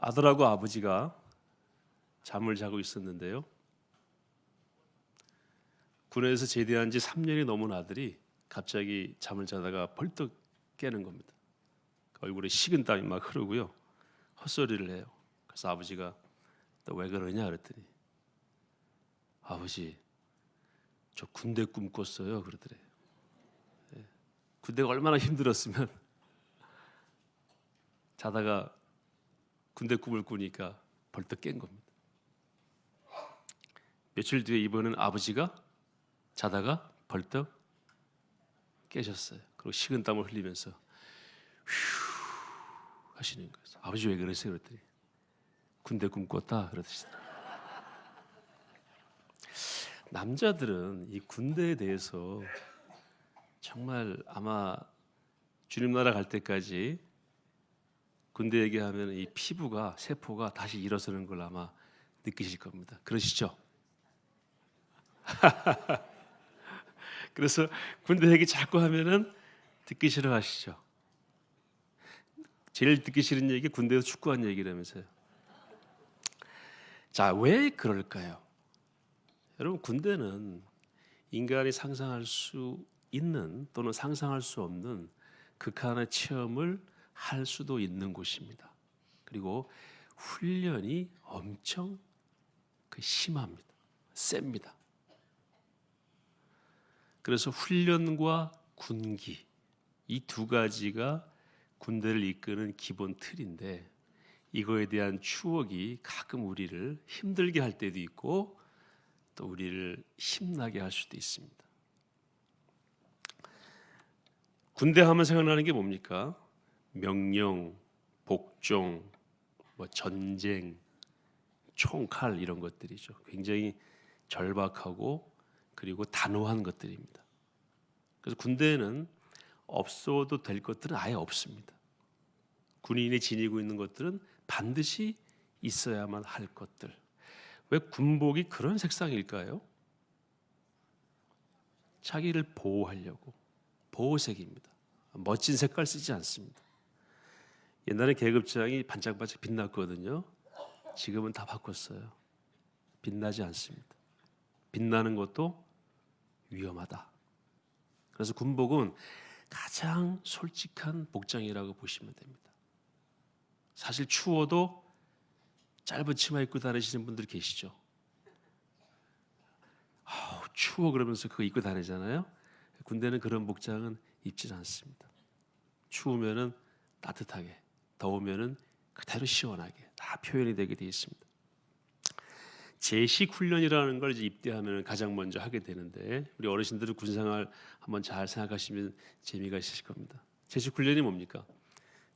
아들하고 아버지가 잠을 자고 있었는데요. 군에서 제대한 지 3년이 넘은 아들이 갑자기 잠을 자다가 벌떡 깨는 겁니다. 얼굴에 식은땀이 막 흐르고요. 헛소리를 해요. 그래서 아버지가 너 왜 그러냐 그랬더니 아버지 저 군대 꿈 꿨어요 그러더래요. 군대가 얼마나 힘들었으면 자다가 군대 꿈을 꾸니까 벌떡 깬 겁니다. 며칠 뒤에 이번엔 아버지가 자다가 벌떡 깨셨어요. 그리고 식은땀을 흘리면서 휴 하시는 거예요. 아버지 왜 그러세요? 그랬더니 군대 꿈 꿨다 그러시더라고요. 남자들은 이 군대에 대해서 정말 아마 주님 나라 갈 때까지 군대 얘기하면 이 피부가 세포가 다시 일어서는 걸 아마 느끼실 겁니다. 그러시죠? 그래서 군대 얘기 자꾸 하면은 듣기 싫어하시죠? 제일 듣기 싫은 얘기 군대에서 축구한 얘기라면서요. 자, 왜 그럴까요? 여러분 군대는 인간이 상상할 수 있는 또는 상상할 수 없는 극한의 체험을 할 수도 있는 곳입니다. 그리고 훈련이 엄청 심합니다. 셉니다. 그래서 훈련과 군기 이 두 가지가 군대를 이끄는 기본 틀인데 이거에 대한 추억이 가끔 우리를 힘들게 할 때도 있고 또 우리를 힘나게 할 수도 있습니다. 군대 하면 생각나는 게 뭡니까? 명령, 복종, 전쟁, 총칼 이런 것들이죠. 굉장히 절박하고 그리고 단호한 것들입니다. 그래서 군대에는 없어도 될 것들은 아예 없습니다. 군인이 지니고 있는 것들은 반드시 있어야만 할 것들. 왜 군복이 그런 색상일까요? 자기를 보호하려고 보호색입니다. 멋진 색깔 쓰지 않습니다. 옛날에 계급장이 반짝반짝 빛났거든요. 지금은 다 바꿨어요. 빛나지 않습니다. 빛나는 것도 위험하다. 그래서 군복은 가장 솔직한 복장이라고 보시면 됩니다. 사실 추워도 짧은 치마 입고 다니시는 분들 계시죠. 추워 그러면서 그거 입고 다니잖아요. 군대는 그런 복장은 입질 않습니다. 추우면은 따뜻하게, 더우면은 그대로 시원하게 다 표현이 되게 되어 있습니다. 제식 훈련이라는 걸 이제 입대하면 가장 먼저 하게 되는데 우리 어르신들은 군생활 한번 잘 생각하시면 재미가 있으실 겁니다. 제식 훈련이 뭡니까?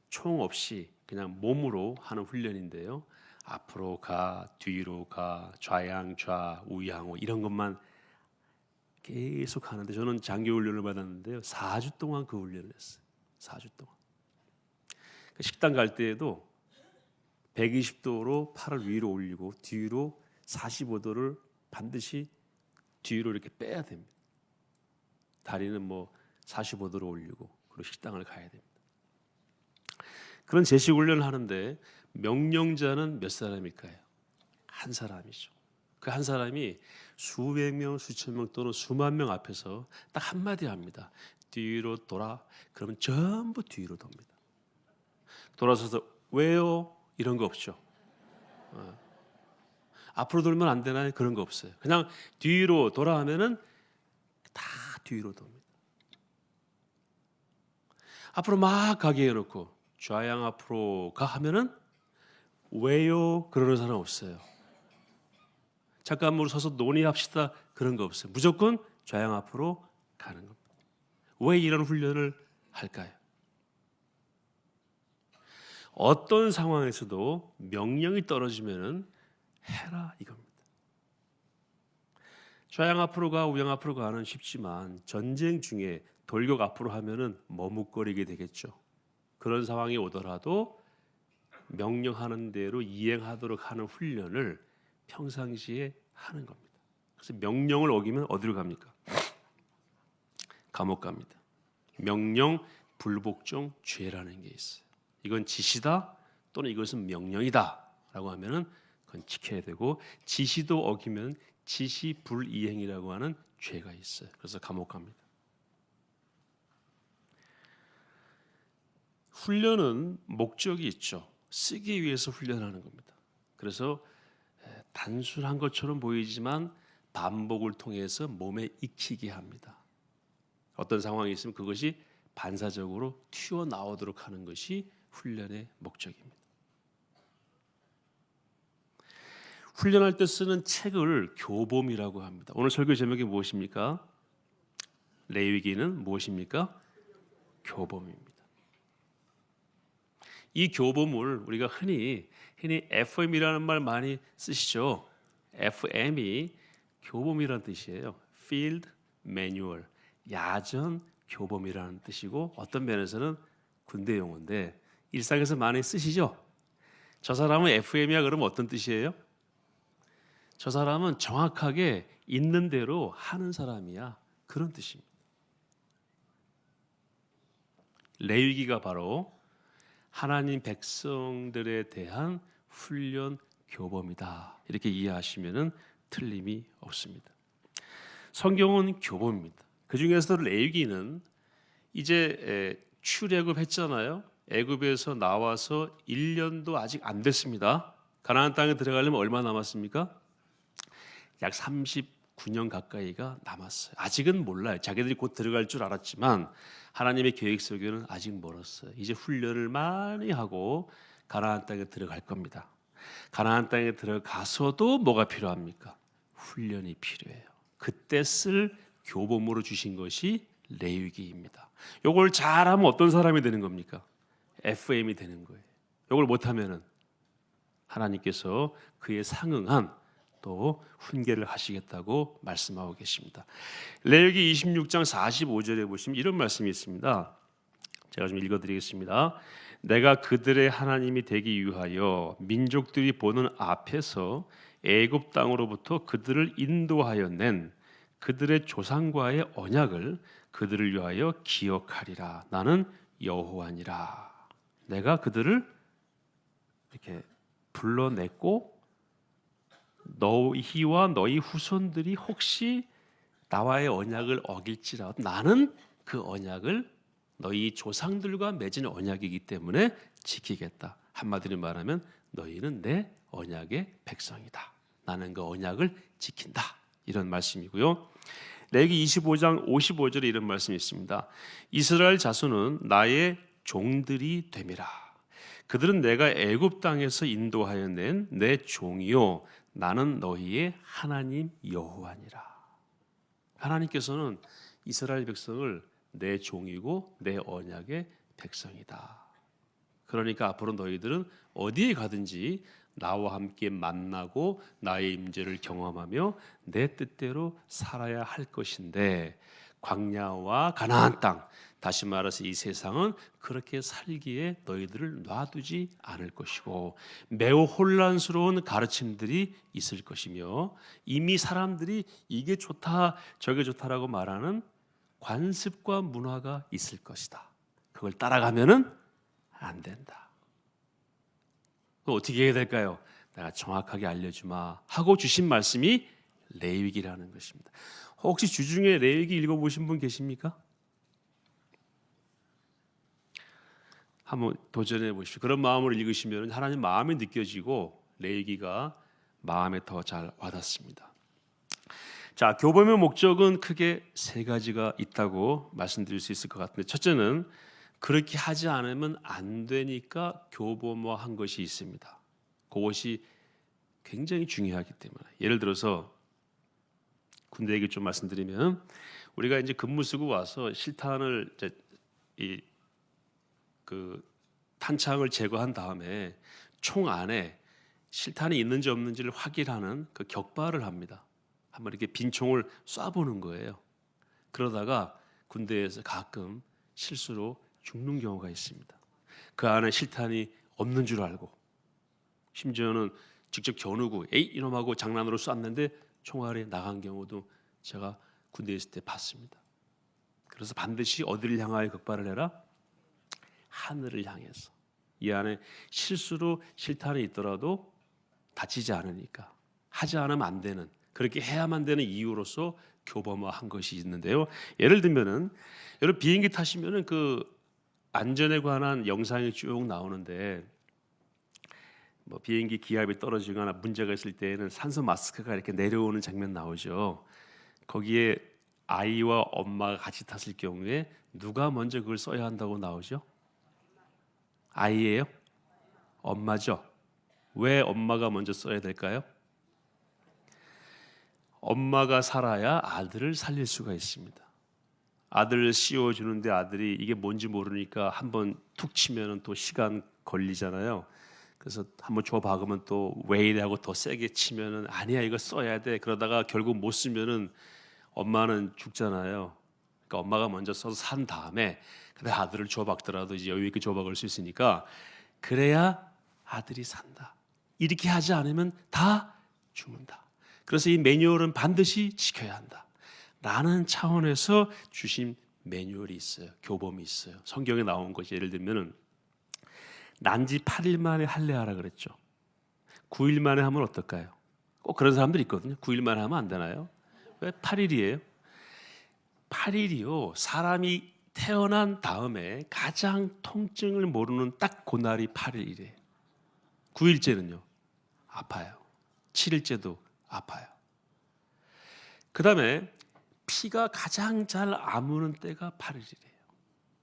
총 없이 그냥 몸으로 하는 훈련인데요. 앞으로 가, 뒤로 가, 좌양, 좌, 우양우 이런 것만 계속 하는데 저는 장기 훈련을 받았는데요. 4주 동안 그 훈련을 했어요. 4주 동안. 식당 갈 때에도 120도로 팔을 위로 올리고 뒤로 45도를 반드시 뒤로 이렇게 빼야 됩니다. 다리는 45도로 올리고 그리고 식당을 가야 됩니다. 그런 제식 훈련을 하는데 명령자는 몇 사람일까요? 한 사람이죠. 그 한 사람이 수백 명, 수천 명 또는 수만 명 앞에서 딱 한마디 합니다. 뒤로 돌아. 그러면 전부 뒤로 돕니다. 돌아서서 왜요? 이런 거 없죠. 앞으로 돌면 안 되나요? 그런 거 없어요. 그냥 뒤로 돌아 하면은 다 뒤로 돕니다. 앞으로 막 가게 해놓고 좌양 앞으로 가 하면은 왜요? 그러는 사람 없어요. 잠깐 우리 서서 논의합시다. 그런 거 없어요. 무조건 좌양 앞으로 가는 겁니다. 왜 이런 훈련을 할까요? 어떤 상황에서도 명령이 떨어지면은 해라 이겁니다. 좌양 앞으로 가, 우양 앞으로 가는 쉽지만 전쟁 중에 돌격 앞으로 하면은 머뭇거리게 되겠죠. 그런 상황이 오더라도 명령하는 대로 이행하도록 하는 훈련을 평상시에 하는 겁니다. 그래서 명령을 어기면 어디로 갑니까? 감옥 갑니다. 명령 불복종 죄라는 게 있어요. 이건 지시다 또는 이것은 명령이다라고 하면은 그건 지켜야 되고 지시도 어기면 지시 불이행이라고 하는 죄가 있어요. 그래서 감옥 갑니다. 훈련은 목적이 있죠. 쓰기 위해서 훈련하는 겁니다. 그래서 단순한 것처럼 보이지만 반복을 통해서 몸에 익히게 합니다. 어떤 상황이 있으면 그것이 반사적으로 튀어나오도록 하는 것이 훈련의 목적입니다. 훈련할 때 쓰는 책을 교범이라고 합니다. 오늘 설교 제목이 무엇입니까? 레위기는 무엇입니까? 교범입니다. 이 교범을 우리가 흔히 FM이라는 말 많이 쓰시죠. FM이 교범이라는 뜻이에요. Field Manual, 야전 교범이라는 뜻이고 어떤 면에서는 군대 용어인데 일상에서 많이 쓰시죠. 저 사람은 FM이야 그러면 어떤 뜻이에요? 저 사람은 정확하게 있는 대로 하는 사람이야 그런 뜻입니다. 레위기가 바로 하나님 백성들에 대한 훈련 교범이다. 이렇게 이해하시면은 틀림이 없습니다. 성경은 교범입니다. 그 중에서도 레위기는 이제 출애굽했잖아요. 애굽에서 나와서 1년도 아직 안 됐습니다. 가나안 땅에 들어가려면 얼마 남았습니까? 약 39년 가까이가 남았어요. 아직은 몰라요. 자기들이 곧 들어갈 줄 알았지만 하나님의 계획 속에는 아직 멀었어요. 이제 훈련을 많이 하고 가나안 땅에 들어갈 겁니다. 가나안 땅에 들어가서도 뭐가 필요합니까? 훈련이 필요해요. 그때 쓸 교범으로 주신 것이 레위기입니다. 이걸 잘하면 어떤 사람이 되는 겁니까? FM이 되는 거예요. 이걸 못하면은 하나님께서 그에 상응한 또 훈계를 하시겠다고 말씀하고 계십니다. 레위기 26장 45절에 보시면 이런 말씀이 있습니다. 제가 좀 읽어드리겠습니다. 내가 그들의 하나님이 되기 위하여 민족들이 보는 앞에서 애굽 땅으로부터 그들을 인도하여 낸 그들의 조상과의 언약을 그들을 위하여 기억하리라. 나는 여호와니라. 내가 그들을 이렇게 불러냈고 너희와 너희 후손들이 혹시 나와의 언약을 어길지라도 나는 그 언약을 너희 조상들과 맺은 언약이기 때문에 지키겠다. 한마디로 말하면 너희는 내 언약의 백성이다. 나는 그 언약을 지킨다. 이런 말씀이고요. 레위기 25장 55절에 이런 말씀이 있습니다. 이스라엘 자손은 나의 종들이 됨이라. 그들은 내가 애굽 땅에서 인도하여 낸 내 종이요 나는 너희의 하나님 여호와니라. 하나님께서는 이스라엘 백성을 내 종이고 내 언약의 백성이다. 그러니까 앞으로 너희들은 어디에 가든지 나와 함께 만나고 나의 임재를 경험하며 내 뜻대로 살아야 할 것인데 광야와 가나안 땅, 다시 말해서 이 세상은 그렇게 살기에 너희들을 놔두지 않을 것이고 매우 혼란스러운 가르침들이 있을 것이며 이미 사람들이 이게 좋다 저게 좋다라고 말하는 관습과 문화가 있을 것이다. 그걸 따라가면은 안 된다. 그럼 어떻게 해야 될까요? 내가 정확하게 알려주마 하고 주신 말씀이 레위기라는 것입니다. 혹시 주중에 레위기 읽어보신 분 계십니까? 한번 도전해 보십시오. 그런 마음으로 읽으시면 하나님 마음이 느껴지고 레위기가 마음에 더 잘 와닿습니다. 자, 교범의 목적은 크게 세 가지가 있다고 말씀드릴 수 있을 것 같은데 첫째는 그렇게 하지 않으면 안 되니까 교범화한 것이 있습니다. 그것이 굉장히 중요하기 때문에 예를 들어서 군대 얘기 좀 말씀드리면 우리가 이제 근무 쓰고 와서 실탄을 그 탄창을 제거한 다음에 총 안에 실탄이 있는지 없는지를 확인하는 그 격발을 합니다. 한번 이렇게 빈 총을 쏴보는 거예요. 그러다가 군대에서 가끔 실수로 죽는 경우가 있습니다. 그 안에 실탄이 없는 줄 알고 심지어는 직접 겨누고 에이 이놈하고 장난으로 쐈는데 총알이 나간 경우도 제가 군대에 있을 때 봤습니다. 그래서 반드시 어디를 향하여 격발을 해라? 하늘을 향해서. 이 안에 실수로 실탄이 있더라도 다치지 않으니까 하지 않으면 안 되는, 그렇게 해야만 되는 이유로서 교범화한 것이 있는데요. 예를 들면은 여러분 비행기 타시면은 그 안전에 관한 영상이 쭉 나오는데 뭐 비행기 기압이 떨어지거나 문제가 있을 때에는 산소 마스크가 이렇게 내려오는 장면 나오죠. 거기에 아이와 엄마가 같이 탔을 경우에 누가 먼저 그걸 써야 한다고 나오죠? 아이예요? 엄마죠? 왜 엄마가 먼저 써야 될까요? 엄마가 살아야 아들을 살릴 수가 있습니다. 아들을 씌워주는데 아들이 이게 뭔지 모르니까 한번 툭 치면 또 시간 걸리잖아요. 그래서 한번 줘 박으면 또 왜 이래 하고 더 세게 치면은 아니야 이거 써야 돼. 그러다가 결국 못 쓰면은 엄마는 죽잖아요. 그러니까 엄마가 먼저 써서 산 다음에 근데 아들을 줘 박더라도 이제 여유 있게 줘 박을 수 있으니까 그래야 아들이 산다. 이렇게 하지 않으면 다 죽는다. 그래서 이 매뉴얼은 반드시 지켜야 한다. 라는 차원에서 주신 매뉴얼이 있어요. 교범이 있어요. 성경에 나온 것이 예를 들면은 난지 8일 만에 할례하라 그랬죠. 9일 만에 하면 어떨까요? 꼭 그런 사람들이 있거든요. 9일 만에 하면 안 되나요? 왜 8일이에요? 8일이요. 사람이 태어난 다음에 가장 통증을 모르는 딱 그날이 8일이래요. 9일째는요. 아파요. 7일째도 아파요. 그 다음에 피가 가장 잘 아무는 때가 8일이래요.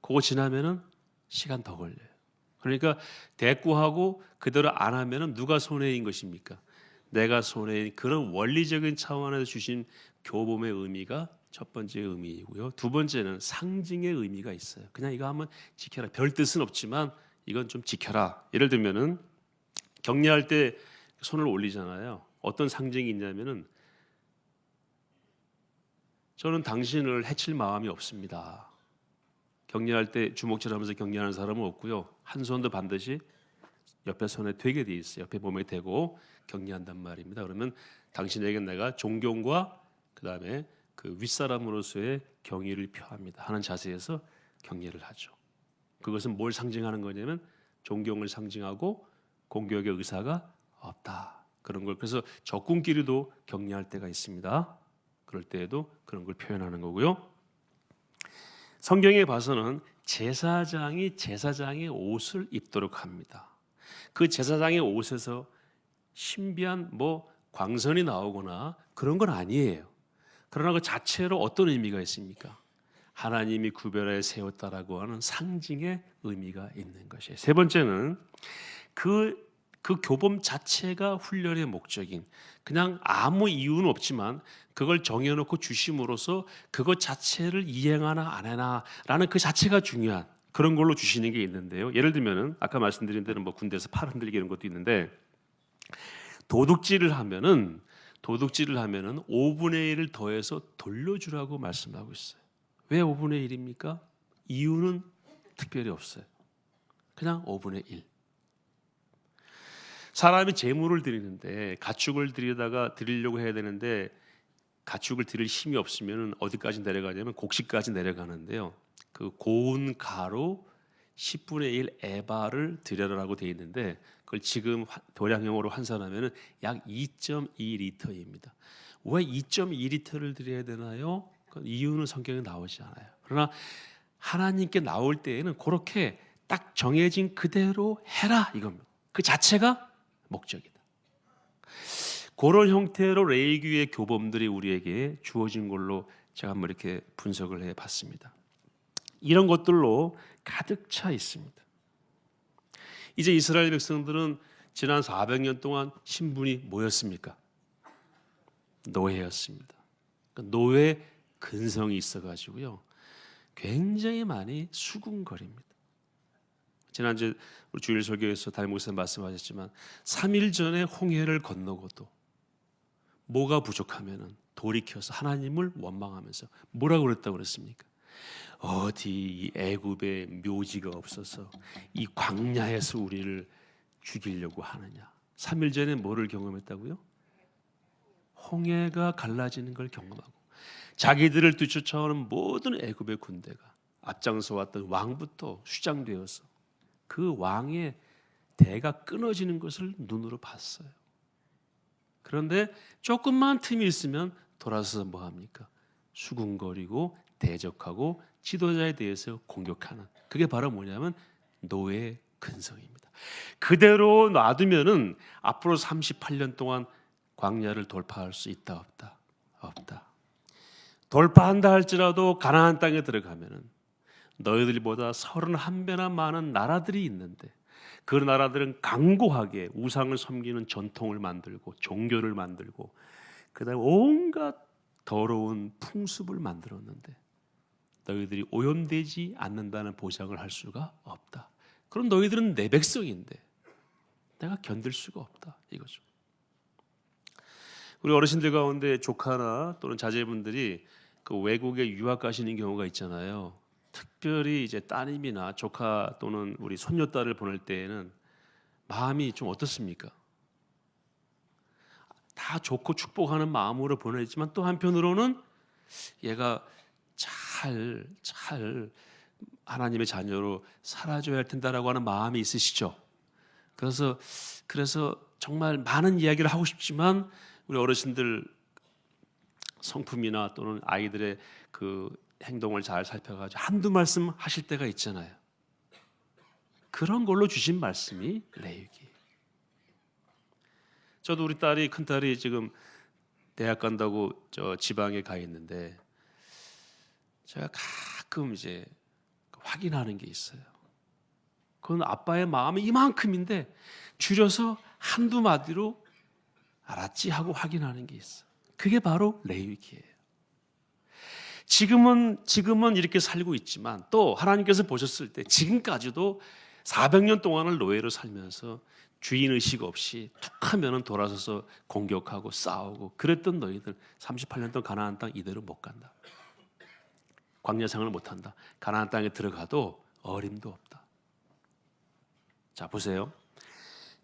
그거 지나면은 시간 더 걸려요. 그러니까 대꾸하고 그대로 안 하면은 누가 손해인 것입니까? 내가 손해인, 그런 원리적인 차원에서 주신 교범의 의미가 첫 번째 의미이고요. 두 번째는 상징의 의미가 있어요. 그냥 이거 한번 지켜라. 별 뜻은 없지만 이건 좀 지켜라. 예를 들면은 격려할 때 손을 올리잖아요. 어떤 상징이 있냐면은 저는 당신을 해칠 마음이 없습니다. 격려할 때 주먹질하면서 격려하는 사람은 없고요. 한 손도 반드시 옆에 손에 되게 돼 있어요. 옆에 몸에 대고 격려한단 말입니다. 그러면 당신에게 내가 존경과 그다음에 그 윗사람으로서의 경의를 표합니다 하는 자세에서 격려를 하죠. 그것은 뭘 상징하는 거냐면 존경을 상징하고 공격의 의사가 없다. 그런 걸 그래서 적군끼리도 격려할 때가 있습니다. 그럴 때에도 그런 걸 표현하는 거고요. 성경에 봐서는 제사장이 제사장의 옷을 입도록 합니다. 그 제사장의 옷에서 신비한 뭐 광선이 나오거나 그런 건 아니에요. 그러나 그 자체로 어떤 의미가 있습니까? 하나님이 구별하여 세웠다라고 하는 상징의 의미가 있는 것이에요. 세 번째는 그 교범 자체가 훈련의 목적인, 그냥 아무 이유는 없지만 그걸 정해놓고 주심으로써 그것 자체를 이행하나 안 하나라는 그 자체가 중요한 그런 걸로 주시는 게 있는데요. 예를 들면은 아까 말씀드린 대로 뭐 군대에서 팔 흔들기 이런 것도 있는데 도둑질을 하면은 5분의 1을 더해서 돌려주라고 말씀하고 있어요. 왜 5분의 1입니까? 이유는 특별히 없어요. 그냥 5분의 1. 사람이 재물을 드리는데 가축을 드리려고 해야 되는데 가축을 드릴 힘이 없으면 어디까지 내려가냐면 곡식까지 내려가는데요. 그 고운 가루 10분의 1 에바를 드려라라고 되어 있는데 그걸 지금 도량형으로 환산하면 약 2.2리터입니다. 왜 2.2리터를 드려야 되나요? 그 이유는 성경에 나오지 않아요. 그러나 하나님께 나올 때에는 그렇게 딱 정해진 그대로 해라 이겁니다. 그 자체가 목적이다. 그런 형태로 레위기의 교범들이 우리에게 주어진 걸로 제가 한번 이렇게 분석을 해봤습니다. 이런 것들로 가득 차 있습니다. 이제 이스라엘 백성들은 지난 400년 동안 신분이 뭐였습니까? 노예였습니다. 그러니까 노예 근성이 있어가지고요, 굉장히 많이 수군거립니다. 지난주 우리 주일 설교에서 담임 목사님 말씀하셨지만 3일 전에 홍해를 건너고도 뭐가 부족하면은 돌이켜서 하나님을 원망하면서 뭐라고 그랬다고 그랬습니까? 어디 이 애굽에 묘지가 없어서 이 광야에서 우리를 죽이려고 하느냐. 3일 전에 뭐를 경험했다고요? 홍해가 갈라지는 걸 경험하고 자기들을 뒤쫓아오는 모든 애굽의 군대가 앞장서 왔던 왕부터 수장되어서 그 왕의 대가 끊어지는 것을 눈으로 봤어요. 그런데 조금만 틈이 있으면 돌아서서 뭐 합니까? 수군거리고 대적하고 지도자에 대해서 공격하는, 그게 바로 뭐냐면 노예의 근성입니다. 그대로 놔두면은 앞으로 38년 동안 광야를 돌파할 수 있다 없다? 없다. 돌파한다 할지라도 가나안 땅에 들어가면은 너희들보다 31배나 많은 나라들이 있는데 그 나라들은 강고하게 우상을 섬기는 전통을 만들고 종교를 만들고 그다음에 온갖 더러운 풍습을 만들었는데 너희들이 오염되지 않는다는 보장을 할 수가 없다. 그럼 너희들은 내 백성인데 내가 견딜 수가 없다 이거죠. 우리 어르신들 가운데 조카나 또는 자제분들이 그 외국에 유학 가시는 경우가 있잖아요. 특별히 이제 따님이나 조카 또는 우리 손녀딸을 보낼 때에는 마음이 좀 어떻습니까? 다 좋고 축복하는 마음으로 보내지만 또 한편으로는 얘가 잘 하나님의 자녀로 살아줘야 할 텐다라고 하는 마음이 있으시죠. 그래서 정말 많은 이야기를 하고 싶지만 우리 어르신들 성품이나 또는 아이들의 그 행동을 잘 살펴가지고 한두 말씀 하실 때가 있잖아요. 그런 걸로 주신 말씀이 레위기. 저도 우리 큰 딸이 지금 대학 간다고 저 지방에 가 있는데 제가 가끔 이제 확인하는 게 있어요. 그건 아빠의 마음이 이만큼인데 줄여서 한두 마디로 알았지 하고 확인하는 게 있어. 그게 바로 레위기예요. 지금은 이렇게 살고 있지만 또 하나님께서 보셨을 때 지금까지도 400년 동안을 노예로 살면서 주인 의식 없이 툭 하면은 돌아서서 공격하고 싸우고 그랬던 너희들 38년 동안 가나안 땅 이대로 못 간다. 광야 생활을 못 한다. 가나안 땅에 들어가도 어림도 없다. 자, 보세요.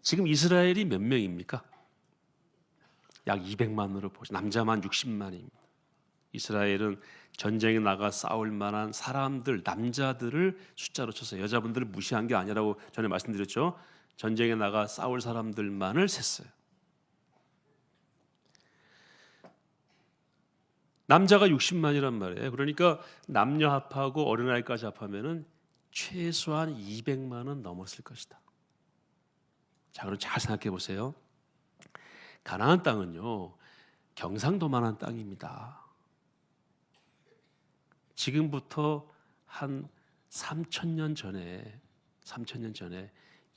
지금 이스라엘이 몇 명입니까? 약 200만으로 보죠. 남자만 60만입니다. 이스라엘은 전쟁에 나가 싸울 만한 사람들, 남자들을 숫자로 쳐서 여자분들을 무시한 게 아니라고 전에 말씀드렸죠. 전쟁에 나가 싸울 사람들만을 셌어요. 남자가 60만이란 말이에요. 그러니까 남녀 합하고 어린아이까지 합하면은 최소한 200만은 넘었을 것이다. 자, 그럼 잘 생각해 보세요. 가나안 땅은요, 경상도만한 땅입니다. 지금부터 한 3,000년 전에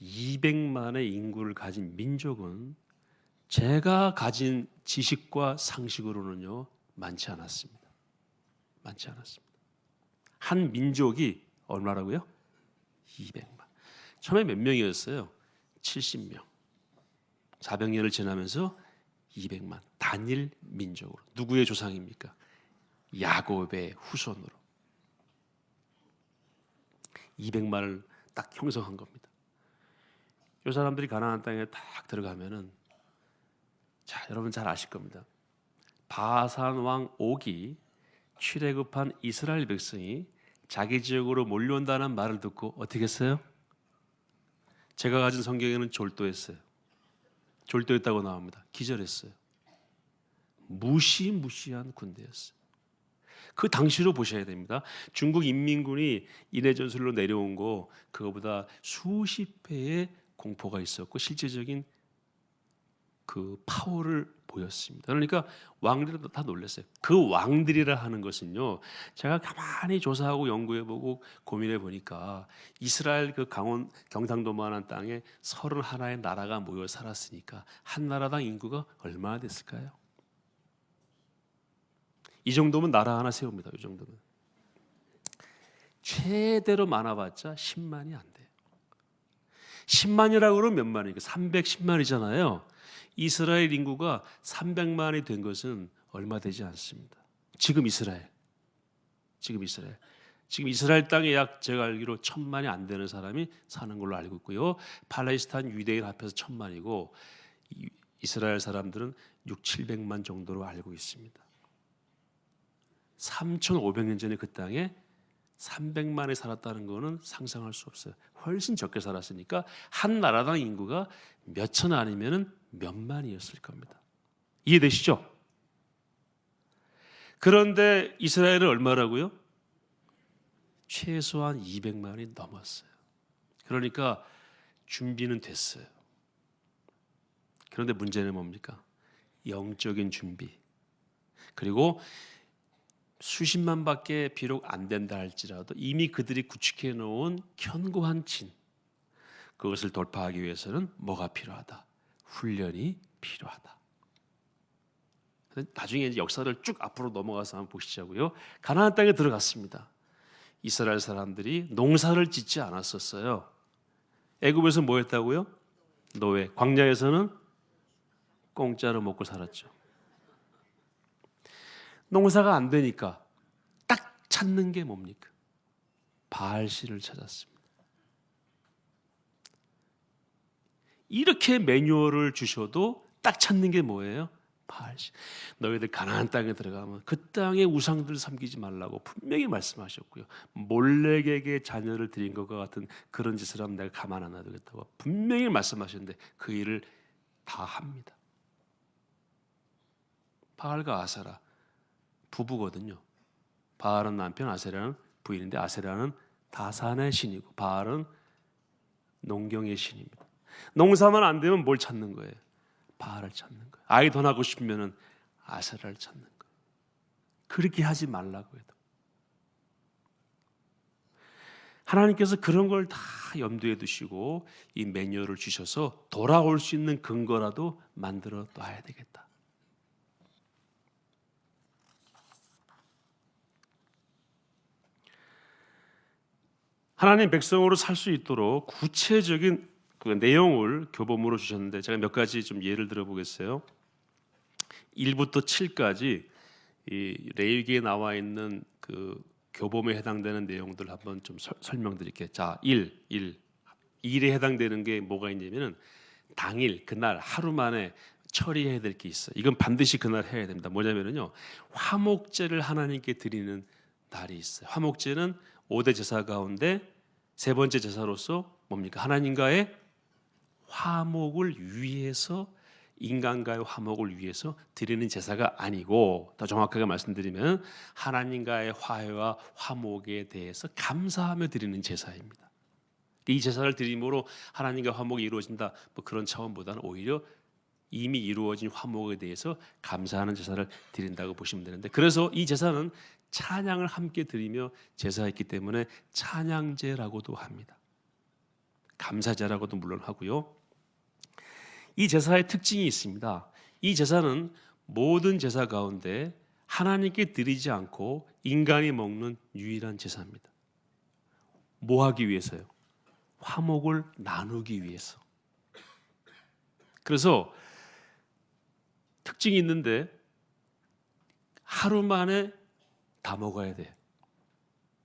200만의 인구를 가진 민족은 제가 가진 지식과 상식으로는요 많지 않았습니다. 한 민족이 얼마라고요? 200만. 처음에 몇 명이었어요? 70명. 400년을 지나면서 200만. 단일 민족으로. 누구의 조상입니까? 야곱의 후손으로 200만을 딱 형성한 겁니다. 이 사람들이 가나안 땅에 딱 들어가면은 자, 여러분 잘 아실 겁니다. 바산 왕 옥이 출애굽한 이스라엘 백성이 자기 지역으로 몰려온다는 말을 듣고 어떻게 했어요? 제가 가진 성경에는 졸도했어요. 졸도했다고 나옵니다. 기절했어요. 무시한 군대였어요. 그 당시로 보셔야 됩니다. 중국 인민군이 인해 전술로 내려온 거 그거보다 수십 배의 공포가 있었고 실제적인 그 파워를 보였습니다. 그러니까 왕들도 다 놀랐어요. 그 왕들이라 하는 것은요, 제가 가만히 조사하고 연구해보고 고민해보니까 이스라엘 그 경상도만한 땅에 31의 나라가 모여 살았으니까 한 나라당 인구가 얼마나 됐을까요? 이 정도면 나라 하나 세웁니다. 이 정도면 최대로 많아봤자 10만이 안 돼요. 10만이라고 그러면 몇 만이니까 310만이잖아요. 이스라엘 인구가 300만이 된 것은 얼마 되지 않습니다. 지금 이스라엘 땅에 약 제가 알기로 1,000만이 안 되는 사람이 사는 걸로 알고 있고요. 팔레스타인 유대인 합해서 1,000만이고 이스라엘 사람들은 600~700만 정도로 알고 있습니다. 3,500년 전에 그 땅에 300만이 살았다는 거는 상상할 수 없어요. 훨씬 적게 살았으니까 한 나라당 인구가 몇천 아니면은 몇만이었을 겁니다. 이해되시죠? 그런데 이스라엘은 얼마라고요? 최소한 200만이 넘었어요. 그러니까 준비는 됐어요. 그런데 문제는 뭡니까? 영적인 준비. 그리고 수십만밖에 비록 안 된다 할지라도 이미 그들이 구축해 놓은 견고한 진, 그것을 돌파하기 위해서는 뭐가 필요하다? 훈련이 필요하다. 나중에 이제 역사를 쭉 앞으로 넘어가서 한번 보시자고요. 가나안 땅에 들어갔습니다. 이스라엘 사람들이 농사를 짓지 않았었어요. 애굽에서 뭐 했다고요? 노예. 광야에서는 공짜로 먹고 살았죠. 농사가 안 되니까 딱 찾는 게 뭡니까? 바알신을 찾았습니다. 이렇게 매뉴얼을 주셔도 딱 찾는 게 뭐예요? 바알신. 너희들 가나안 땅에 들어가면 그 땅의 우상들 섬기지 말라고 분명히 말씀하셨고요. 몰렉에게 자녀를 드린 것과 같은 그런 짓을 하면 내가 가만 안 놔두겠다고 분명히 말씀하셨는데 그 일을 다 합니다. 바알과 아세라 부부거든요. 바알은 남편, 아세라는 부인인데 아세라는 다산의 신이고 바알은 농경의 신입니다. 농사만 안 되면 뭘 찾는 거예요? 바알을 찾는 거예요. 아이 더 낳고 싶으면 아세라를 찾는 거예요. 그렇게 하지 말라고 해도. 하나님께서 그런 걸 다 염두에 두시고 이 매뉴얼을 주셔서 돌아올 수 있는 근거라도 만들어 놔야 되겠다. 하나님 백성으로 살 수 있도록 구체적인 그 내용을 교범으로 주셨는데 제가 몇 가지 좀 예를 들어 보겠어요. 1부터 7까지 이 레위기에 나와 있는 그 교범에 해당되는 내용들 한번 좀 설명드릴게요. 자, 1일에 해당되는 게 뭐가 있냐면은 당일 그날 하루 만에 처리해야 될 게 있어요. 이건 반드시 그날 해야 됩니다. 뭐냐면은요, 화목제를 하나님께 드리는 날이 있어요. 화목제는 5대 제사 가운데 세 번째 제사로서 뭡니까? 하나님과의 화목을 위해서, 인간과의 화목을 위해서 드리는 제사가 아니고, 더 정확하게 말씀드리면 하나님과의 화해와 화목에 대해서 감사하며 드리는 제사입니다. 이 제사를 드림으로 하나님과 화목이 이루어진다, 뭐 그런 차원보다는 오히려 이미 이루어진 화목에 대해서 감사하는 제사를 드린다고 보시면 되는데, 그래서 이 제사는 찬양을 함께 드리며 제사했기 때문에 찬양제라고도 합니다. 감사제라고도 물론 하고요. 이 제사의 특징이 있습니다. 이 제사는 모든 제사 가운데 하나님께 드리지 않고 인간이 먹는 유일한 제사입니다. 뭐 하기 위해서요? 화목을 나누기 위해서. 그래서 특징이 있는데 하루 만에 다 먹어야 돼요.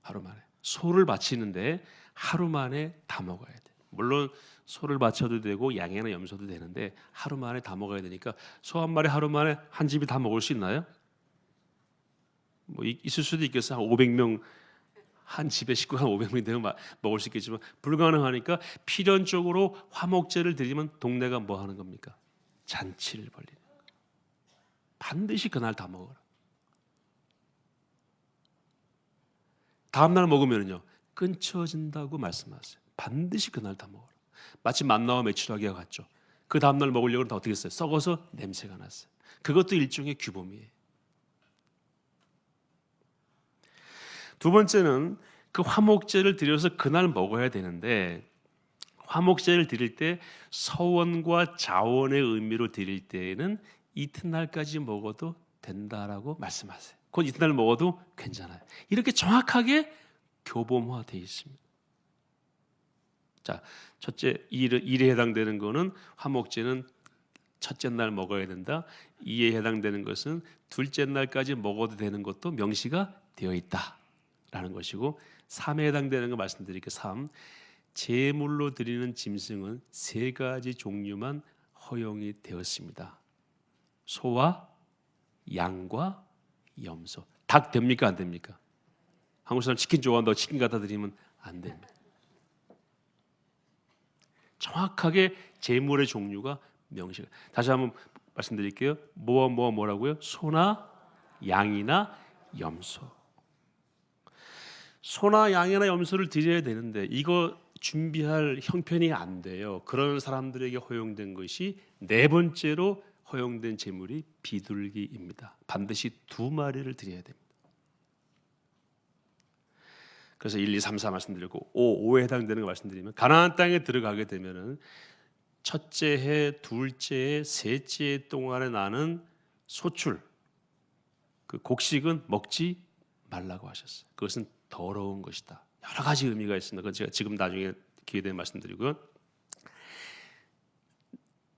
하루 만에. 소를 바치는데 하루 만에 다 먹어야 돼요. 물론 소를 바쳐도 되고 양이나 염소도 되는데 하루 만에 다 먹어야 되니까 소 한 마리 하루 만에 한 집이 다 먹을 수 있나요? 뭐 있을 수도 있겠어요. 한 500명 한 집에 식구가 한 500명이 되면 먹을 수 있겠지만 불가능하니까 필연적으로 화목제를 드리면 동네가 뭐 하는 겁니까? 잔치를 벌리는 거예요. 반드시 그날 다 먹어라. 다음날 먹으면요 끊쳐진다고 말씀하세요. 반드시 그날 다 먹어라. 마치 만나와 메추라기와 같죠. 그 다음날 먹으려고 다 어떻게 했어요? 썩어서 냄새가 났어요. 그것도 일종의 규범이에요. 두 번째는 그 화목제를 드려서 그날 먹어야 되는데, 화목제를 드릴 때 서원과 자원의 의미로 드릴 때에는 이튿날까지 먹어도 된다라고 말씀하세요. 곧 이튿날 먹어도 괜찮아요. 이렇게 정확하게 교범화되어 있습니다. 자, 첫째, 일에 해당되는 거는 화목제는 첫째 날 먹어야 된다. 이에 해당되는 것은 둘째 날까지 먹어도 되는 것도 명시가 되어 있다라는 것이고, 3에 해당되는 거 말씀드릴게요. 3, 제물로 드리는 짐승은 3가지 종류만 허용이 되었습니다. 소와 양과 염소. 닭 됩니까 안 됩니까? 한국 사람 치킨 좋아한다고 치킨 갖다 드리면 안 됩니다. 정확하게 재물의 종류가 명시가. 다시 한번 말씀드릴게요. 뭐라고요? 소나 양이나 염소. 소나 양이나 염소를 드려야 되는데 이거 준비할 형편이 안 돼요. 그런 사람들에게 허용된 것이 네 번째로 허용된 제물이 비둘기입니다. 반드시 2마리를 드려야 됩니다. 그래서 1, 2, 3, 4 말씀드리고 5에 해당되는 거 말씀드리면 가나안 땅에 들어가게 되면은 첫째 해, 둘째 해, 셋째 해 동안에 나는 소출, 그 곡식은 먹지 말라고 하셨어요. 그것은 더러운 것이다. 여러 가지 의미가 있습니다. 그건 제가 지금 나중에 기회 되면 말씀드리고요.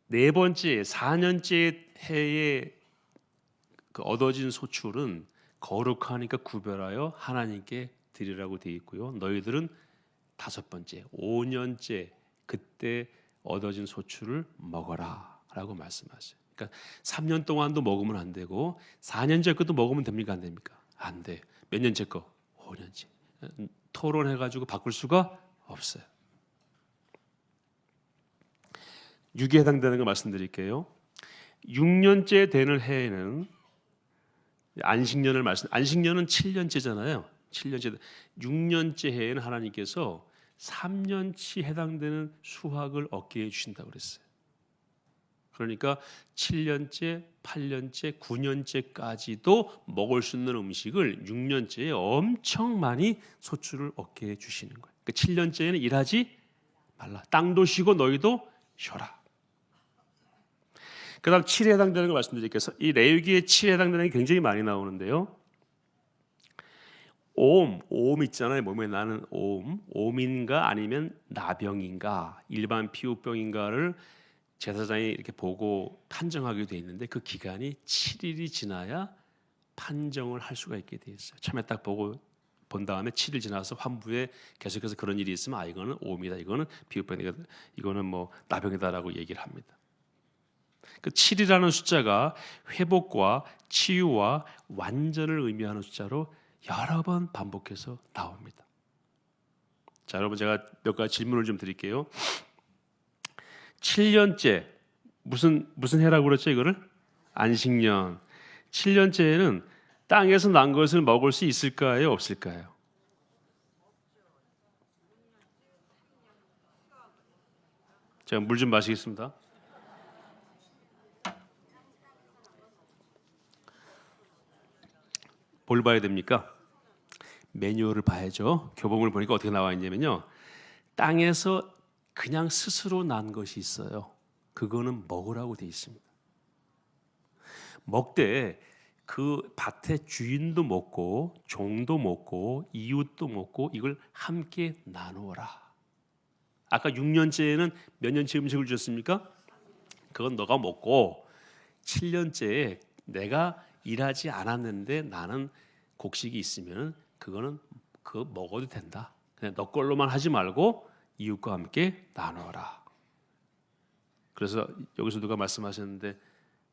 네 번째 4년째 해에 그 얻어진 소출은 거룩하니까 구별하여 하나님께 드리라고 되어 있고요. 너희들은 5번째 5년째 그때 얻어진 소출을 먹어라라고 말씀하세요. 그러니까 3년 동안도 먹으면 안 되고 4년째 것도 먹으면 됩니까? 안 됩니까? 안 돼. 몇 년째 거? 5년째. 토론해가지고 바꿀 수가 없어요. 6에 해당되는 거 말씀드릴게요. 6년째 되는 해에는 안식년은 7년째잖아요. 7년째 6년째 해에는 하나님께서 3년치 해당되는 수확을 얻게 해주신다고 그랬어요. 그러니까 7년째, 8년째, 9년째까지도 먹을 수 있는 음식을 6년째에 엄청 많이 소출을 얻게 해주시는 거예요. 그러니까 7년째에는 일하지 말라. 땅도 쉬고 너희도 쉬어라. 그 다음 7에 해당되는 걸 말씀드릴게요. 이 레위기에 7에 해당되는 게 굉장히 많이 나오는데요. 오음 있잖아요. 몸에 나는 오음인가 아니면 나병인가 일반 피부병인가를 제사장이 이렇게 보고 판정하게 돼 있는데 그 기간이 7일이 지나야 판정을 할 수가 있게 돼 있어요. 처음에 딱 보고 본 다음에 7일 지나서 환부에 계속해서 그런 일이 있으면 이거는 오음이다, 이거는 피부병이다, 이거는 뭐 나병이다라고 얘기를 합니다. 그 7이라는 숫자가 회복과 치유와 완전을 의미하는 숫자로 여러 번 반복해서 나옵니다. 자, 여러분 제가 몇 가지 질문을 좀 드릴게요. 7년째 무슨 해라고 그랬죠? 이거를 안식년. 7년째에는 땅에서 난 것을 먹을 수 있을까요? 없을까요? 제가 물 좀 마시겠습니다. 뭘 봐야 됩니까? 매뉴얼을 봐야죠. 교본을 보니까 어떻게 나와 있냐면요. 땅에서 그냥 스스로 난 것이 있어요. 그거는 먹으라고 돼 있습니다. 먹되 그 밭의 주인도 먹고 종도 먹고 이웃도 먹고 이걸 함께 나누어라. 아까 6년째에는 몇 년째 음식을 주셨습니까? 그건 너가 먹고 7년째에 내가 일하지 않았는데 나는 곡식이 있으면 그거는 그거 먹어도 된다. 그냥 너 걸로만 하지 말고 이웃과 함께 나누어라. 그래서 여기서 누가 말씀하셨는데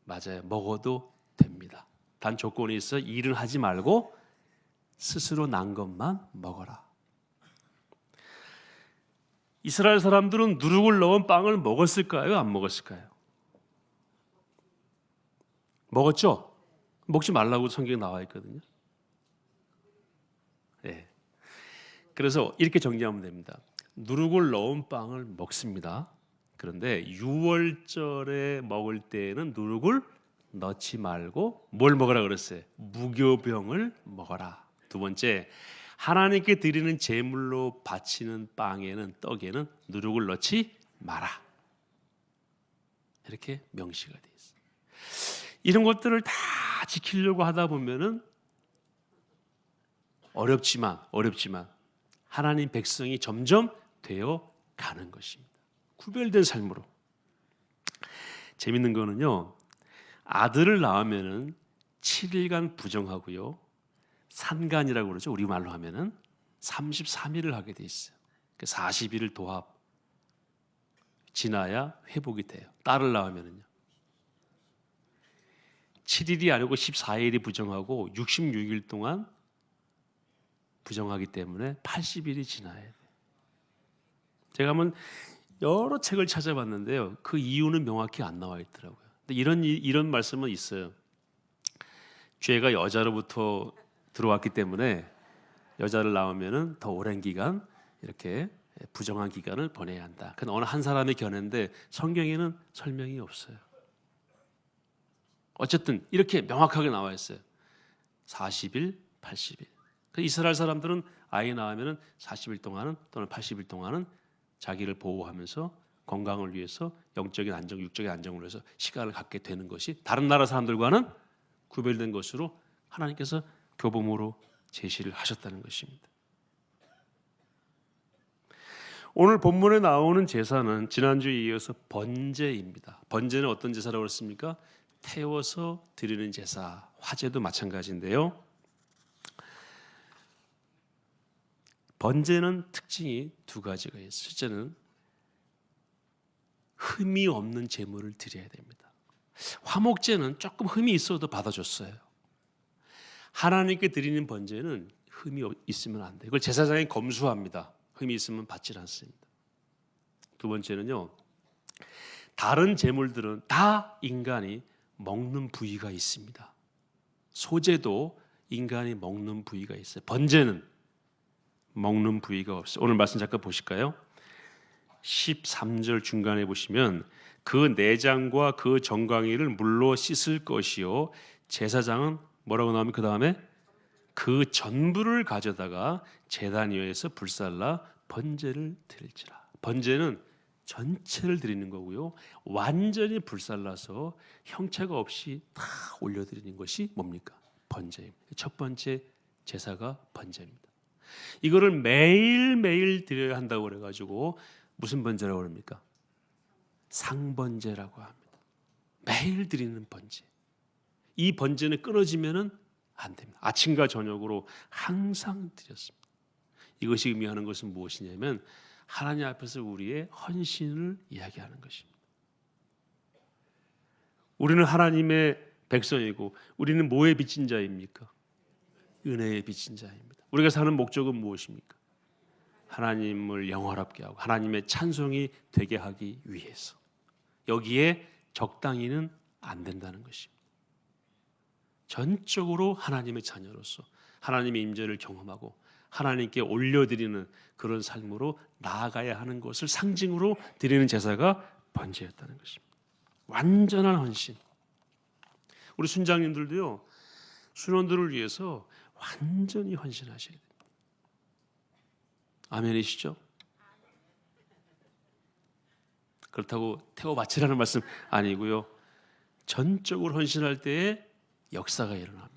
맞아요. 먹어도 됩니다. 단 조건이 있어. 일은 하지 말고 스스로 난 것만 먹어라. 이스라엘 사람들은 누룩을 넣은 빵을 먹었을까요? 안 먹었을까요? 먹었죠? 먹지 말라고 성경에 나와 있거든요. 네. 그래서 이렇게 정리하면 됩니다. 누룩을 넣은 빵을 먹습니다. 그런데 6월절에 먹을 때는 누룩을 넣지 말고 뭘 먹으라 그랬어요? 무교병을 먹어라. 두 번째, 하나님께 드리는 제물로 바치는 빵에는 떡에는 누룩을 넣지 마라. 이렇게 명시가 돼 있어요. 이런 것들을 다 지키려고 하다 보면은 어렵지만 하나님 백성이 점점 되어 가는 것입니다. 구별된 삶으로. 재밌는 거는요. 아들을 낳으면은 7일간 부정하고요. 산간이라고 그러죠. 우리말로 하면은 33일을 하게 돼 있어요. 40일을 도합 지나야 회복이 돼요. 딸을 낳으면은요. 7일이 아니고 14일이 부정하고 66일 동안 부정하기 때문에 80일이 지나야 돼요. 제가 한번 여러 책을 찾아봤는데요. 그 이유는 명확히 안 나와 있더라고요. 근데 이런 말씀은 있어요. 죄가 여자로부터 들어왔기 때문에 여자를 낳으면은 더 오랜 기간 이렇게 부정한 기간을 보내야 한다. 그건 어느 한 사람의 견해인데 성경에는 설명이 없어요. 어쨌든 이렇게 명확하게 나와 있어요. 40일, 80일. 이스라엘 사람들은 아이 낳으면 40일 동안은 또는 80일 동안은 자기를 보호하면서 건강을 위해서 영적인 안정, 육적인 안정을 위해서 시간을 갖게 되는 것이 다른 나라 사람들과는 구별된 것으로 하나님께서 교범으로 제시를 하셨다는 것입니다. 오늘 본문에 나오는 제사는 지난주에 이어서 번제입니다. 번제는 어떤 제사라고 그랬습니까? 태워서 드리는 제사, 화제도 마찬가지인데요. 번제는 특징이 두 가지가 있어요. 첫째는 흠이 없는 제물을 드려야 됩니다. 화목제는 조금 흠이 있어도 받아줬어요. 하나님께 드리는 번제는 흠이 있으면 안 돼요. 이걸 제사장이 검수합니다. 흠이 있으면 받지 않습니다. 두 번째는요, 다른 제물들은 다 인간이 먹는 부위가 있습니다. 소제도 인간이 먹는 부위가 있어요. 번제는 먹는 부위가 없어요. 오늘 말씀 잠깐 보실까요? 13절 중간에 보시면 그 내장과 그 정강이를 물로 씻을 것이요, 제사장은 뭐라고 나오면 그 다음에 그 전부를 가져다가 제단 위에서 불살라 번제를 드릴지라. 번제는 전체를 드리는 거고요, 완전히 불살라서 형체가 없이 다 올려드리는 것이 뭡니까? 번제입니다. 첫 번째 제사가 번제입니다. 이거를 매일매일 드려야 한다고 그래가지고 무슨 번제라고 그럽니까? 상번제라고 합니다. 매일 드리는 번제. 이 번제는 끊어지면은 안 됩니다. 아침과 저녁으로 항상 드렸습니다. 이것이 의미하는 것은 무엇이냐면 하나님 앞에서 우리의 헌신을 이야기하는 것입니다. 우리는 하나님의 백성이고 우리는 뭐에 빚진 자입니까? 은혜에 빚진 자입니다. 우리가 사는 목적은 무엇입니까? 하나님을 영화롭게 하고 하나님의 찬송이 되게 하기 위해서. 여기에 적당히는 안 된다는 것입니다. 전적으로 하나님의 자녀로서 하나님의 임재를 경험하고 하나님께 올려드리는 그런 삶으로 나아가야 하는 것을 상징으로 드리는 제사가 번제였다는 것입니다. 완전한 헌신. 우리 순장님들도요, 순원들을 위해서 완전히 헌신하셔야 됩니다. 아멘이시죠? 그렇다고 태워 바치라는 말씀 아니고요, 전적으로 헌신할 때에 역사가 일어납니다.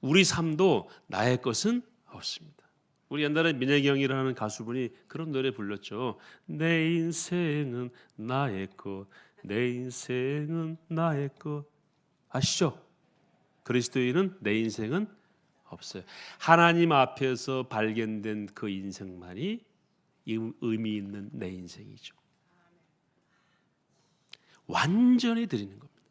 우리 삶도 나의 것은 없습니다. 우리 옛날에 민혜경이라는 가수분이 그런 노래 불렀죠. 내 인생은 나의 것, 내 인생은 나의 것. 아시죠? 그리스도인은 내 인생은 없어요. 하나님 앞에서 발견된 그 인생만이 의미 있는 내 인생이죠. 완전히 드리는 겁니다.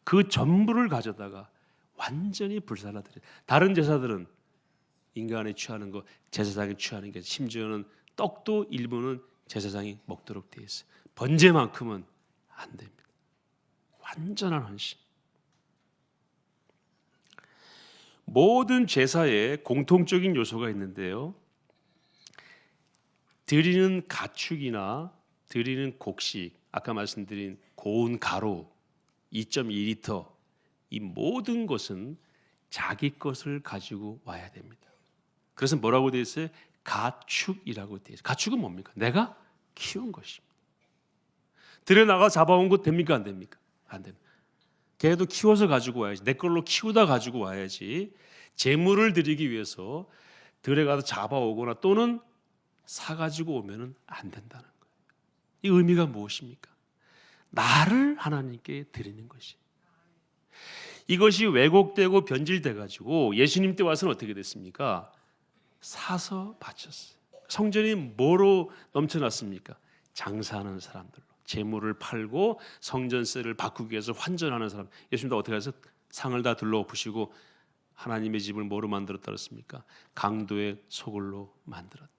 그 전부를 가져다가 완전히 불살라 드려요. 다른 제사들은 인간이 취하는 거, 제사장이 취하는 게, 심지어는 떡도 일부는 제사장이 먹도록 되어 있어요. 번제만큼은 안 됩니다. 완전한 헌신. 모든 제사에 공통적인 요소가 있는데요, 드리는 가축이나 드리는 곡식, 아까 말씀드린 고운 가루 2.2리터, 이 모든 것은 자기 것을 가지고 와야 됩니다. 그래서 뭐라고 되어 있어요? 가축이라고 되어 있어요. 가축은 뭡니까? 내가 키운 것입니다. 들여나가 잡아온 것 됩니까? 안 됩니까? 안 됩니다. 걔도 키워서 가지고 와야지. 내 걸로 키우다 가지고 와야지. 제물을 드리기 위해서 들여가서 잡아오거나 또는 사가지고 오면 안 된다는 거예요. 이 의미가 무엇입니까? 나를 하나님께 드리는 것이. 이것이 왜곡되고 변질돼 가지고 예수님 때 와서는 어떻게 됐습니까? 사서 바쳤어요. 성전이 뭐로 넘쳐났습니까? 장사하는 사람들로, 재물을 팔고 성전세를 바꾸기 위해서 환전하는 사람. 예수님도 어떻게 해서 상을 다 둘러엎으시고 하나님의 집을 뭐로 만들었다 그랬습니까? 강도의 소굴로 만들었다.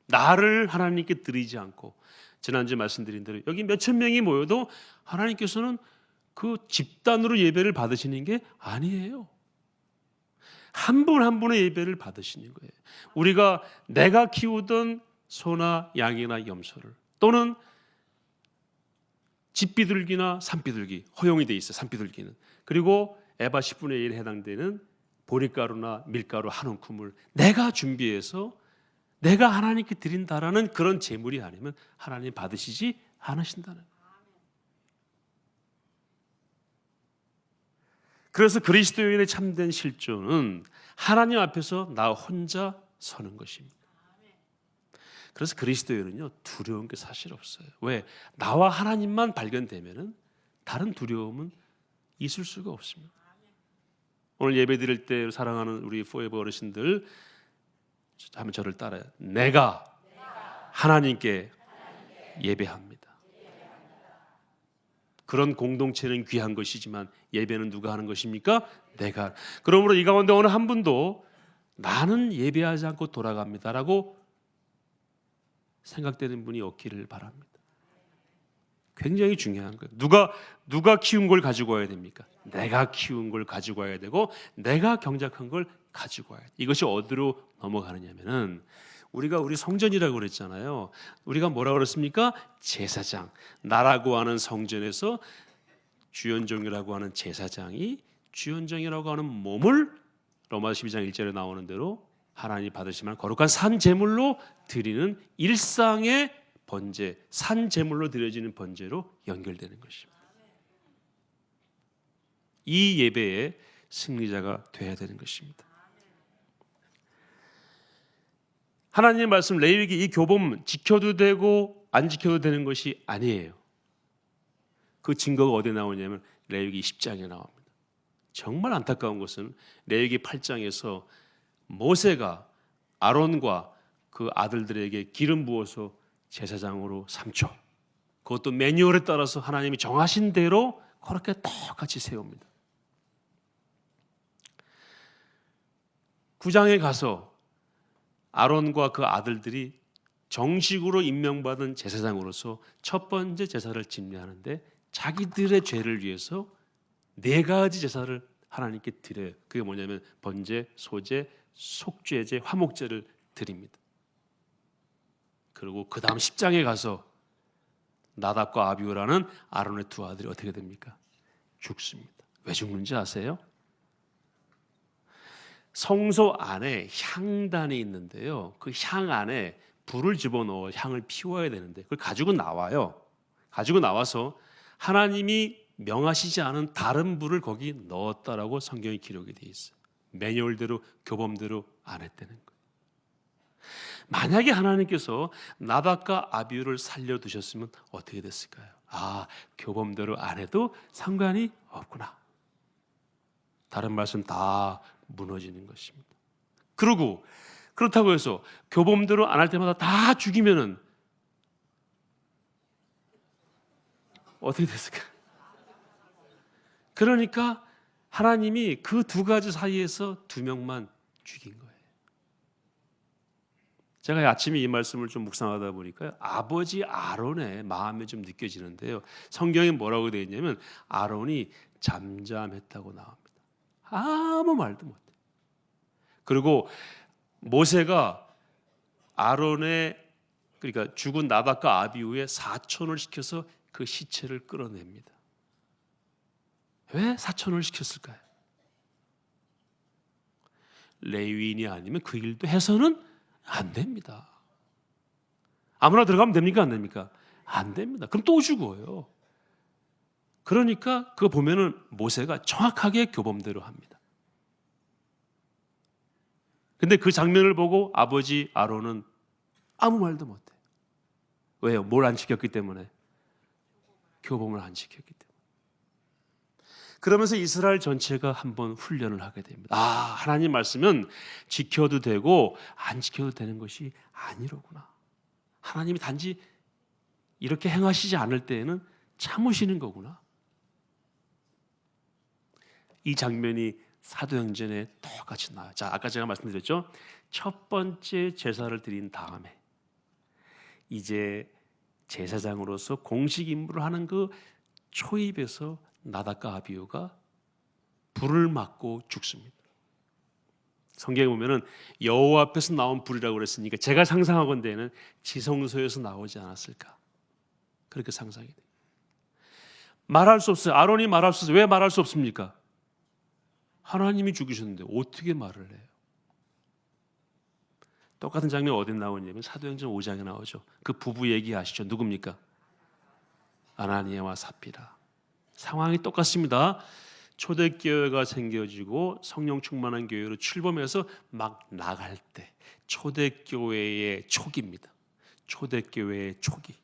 나를 하나님께 드리지 않고, 지난주에 말씀드린 대로 여기 몇천 명이 모여도 하나님께서는 그 집단으로 예배를 받으시는 게 아니에요. 한 분 한 분의 예배를 받으시는 거예요. 우리가 내가 키우던 소나 양이나 염소를, 또는 집비둘기나 산비둘기, 허용이 돼 있어요. 산비둘기는. 그리고 에바 10분의 1에 해당되는 보리가루나 밀가루 한 움큼을 내가 준비해서 내가 하나님께 드린다라는 그런 제물이 아니면 하나님 받으시지 않으신다는 거예요. 그래서 그리스도인의 참된 실존은 하나님 앞에서 나 혼자 서는 것입니다. 그래서 그리스도인은요, 두려운 게 사실 없어요. 왜? 나와 하나님만 발견되면은 다른 두려움은 있을 수가 없습니다. 오늘 예배 드릴 때 사랑하는 우리 포에버 어르신들, 한번 저를 따라요. 내가 하나님께 예배합니다. 그런 공동체는 귀한 것이지만 예배는 누가 하는 것입니까? 내가. 그러므로 이 가운데 어느 한 분도 나는 예배하지 않고 돌아갑니다라고 생각되는 분이 없기를 바랍니다. 굉장히 중요한 거예요. 누가 키운 걸 가지고 와야 됩니까? 내가 키운 걸 가지고 와야 되고, 내가 경작한 걸 가지고 와야 돼. 이것이 어디로 넘어가느냐면은, 우리가 우리 성전이라고 그랬잖아요. 우리가 뭐라고 그랬습니까? 제사장. 나라고 하는 성전에서 주연종이라고 하는 제사장이 주연종이라고 하는 몸을 로마서 12장 1절에 나오는 대로 하나님이 받으시면 거룩한 산 제물로 드리는 일상의 번제, 산 제물로 드려지는 번제로 연결되는 것입니다. 이 예배의 승리자가 되어야 되는 것입니다. 하나님의 말씀, 레위기 이 교범 지켜도 되고 안 지켜도 되는 것이 아니에요. 그 증거가 어디에 나오냐면 레위기 10장에 나옵니다. 정말 안타까운 것은 레위기 8장에서 모세가 아론과 그 아들들에게 기름 부어서 제사장으로 삼죠. 그것도 매뉴얼에 따라서 하나님이 정하신 대로 그렇게 똑같이 세웁니다. 9장에 가서 아론과 그 아들들이 정식으로 임명받은 제사장으로서 첫 번째 제사를 집례하는데 자기들의 죄를 위해서 4가지 제사를 하나님께 드려요. 그게 뭐냐면 번제, 소제, 속죄제, 화목제를 드립니다. 그리고 그 다음 10장에 가서 나답과 아비후라는 아론의 2 아들이 어떻게 됩니까? 죽습니다. 왜 죽는지 아세요? 성소 안에 향단이 있는데요, 그 향 안에 불을 집어넣어 향을 피워야 되는데 그걸 가지고 나와요. 가지고 나와서 하나님이 명하시지 않은 다른 불을 거기 넣었다라고 성경에 기록이 되어 있어요. 매뉴얼대로, 교범대로 안 했다는 거예요. 만약에 하나님께서 나답과 아비후를 살려두셨으면 어떻게 됐을까요? 아, 교범대로 안 해도 상관이 없구나. 다른 말씀 다 무너지는 것입니다. 그리고 그렇다고 해서 교범대로 안 할 때마다 다 죽이면은 어떻게 됐을까요? 그러니까 하나님이 그 2가지 사이에서 2명만 죽인 거예요. 제가 아침에 이 말씀을 좀 묵상하다 보니까 아버지 아론의 마음이 좀 느껴지는데요, 성경에 뭐라고 되어 있냐면 아론이 잠잠했다고 나옵니다. 아무 말도 못해. 그리고 모세가 아론의, 그러니까 죽은 나답과 아비후의 사촌을 시켜서 그 시체를 끌어냅니다. 왜 사촌을 시켰을까요? 레위인이 아니면 그 일도 해서는 안 됩니다. 아무나 들어가면 됩니까? 안 됩니까? 안 됩니다. 그럼 또 죽어요. 그러니까 그거 보면은 모세가 정확하게 교범대로 합니다. 근데 그 장면을 보고 아버지 아론은 아무 말도 못해. 왜요? 뭘 안 지켰기 때문에? 교범을 안 지켰기 때문에. 그러면서 이스라엘 전체가 한번 훈련을 하게 됩니다. 아, 하나님 말씀은 지켜도 되고 안 지켜도 되는 것이 아니로구나. 하나님이 단지 이렇게 행하시지 않을 때에는 참으시는 거구나. 이 장면이 사도행전에 똑같이 나와요. 자, 아까 제가 말씀드렸죠. 첫 번째 제사를 드린 다음에 이제 제사장으로서 공식 임무를 하는 그 초입에서 나답과 아비후가 불을 맞고 죽습니다. 성경에 보면은 여호와 앞에서 나온 불이라고 그랬으니까 제가 상상하건대는 지성소에서 나오지 않았을까, 그렇게 상상이 돼요. 말할 수 없어요. 아론이 말할 수 없어요. 왜 말할 수 없습니까? 하나님이 죽이셨는데 어떻게 말을 해요? 똑같은 장면 어디 나오냐면 사도행전 5장에 나오죠. 그 부부 얘기하시죠. 누굽니까? 아나니아와 삽비라. 상황이 똑같습니다. 초대교회가 생겨지고 성령 충만한 교회로 출범해서 막 나갈 때 초대교회의 초기입니다. 초대교회의 초기.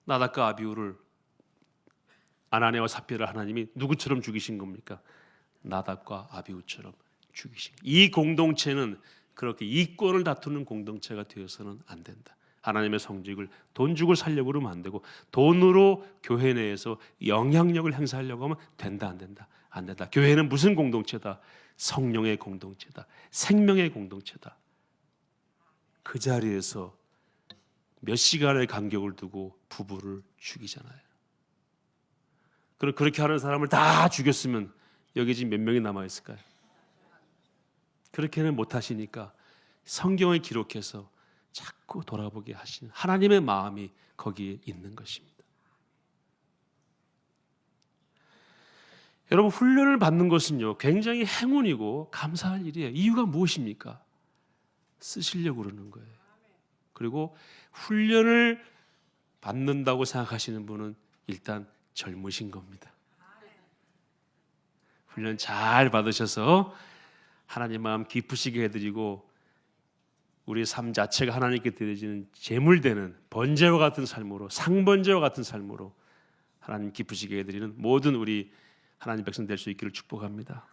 나답과 아비후를 아나니아와 삽비라 하나님이 누구처럼 죽이신 겁니까? 나답과 아비후처럼 죽이신. 이 공동체는 그렇게 이권을 다투는 공동체가 되어서는 안 된다. 하나님의 성직을 돈 주고 살려고 그러면 안 되고, 돈으로 교회 내에서 영향력을 행사하려고 하면 된다, 안 된다? 안 된다. 교회는 무슨 공동체다? 성령의 공동체다. 생명의 공동체다. 그 자리에서 몇 시간의 간격을 두고 부부를 죽이잖아요. 그럼 그렇게 하는 사람을 다 죽였으면 여기 지금 몇 명이 남아있을까요? 그렇게는 못하시니까 성경을 기록해서 자꾸 돌아보게 하시는 하나님의 마음이 거기에 있는 것입니다. 여러분, 훈련을 받는 것은요 굉장히 행운이고 감사할 일이에요. 이유가 무엇입니까? 쓰시려고 그러는 거예요. 그리고 훈련을 받는다고 생각하시는 분은 일단 젊으신 겁니다. 훈련 잘 받으셔서 하나님 마음 기쁘시게 해드리고 우리 삶 자체가 하나님께 드려지는 제물되는 번제와 같은 삶으로, 상번제와 같은 삶으로 하나님 기쁘시게 해드리는 모든 우리 하나님 백성 될 수 있기를 축복합니다.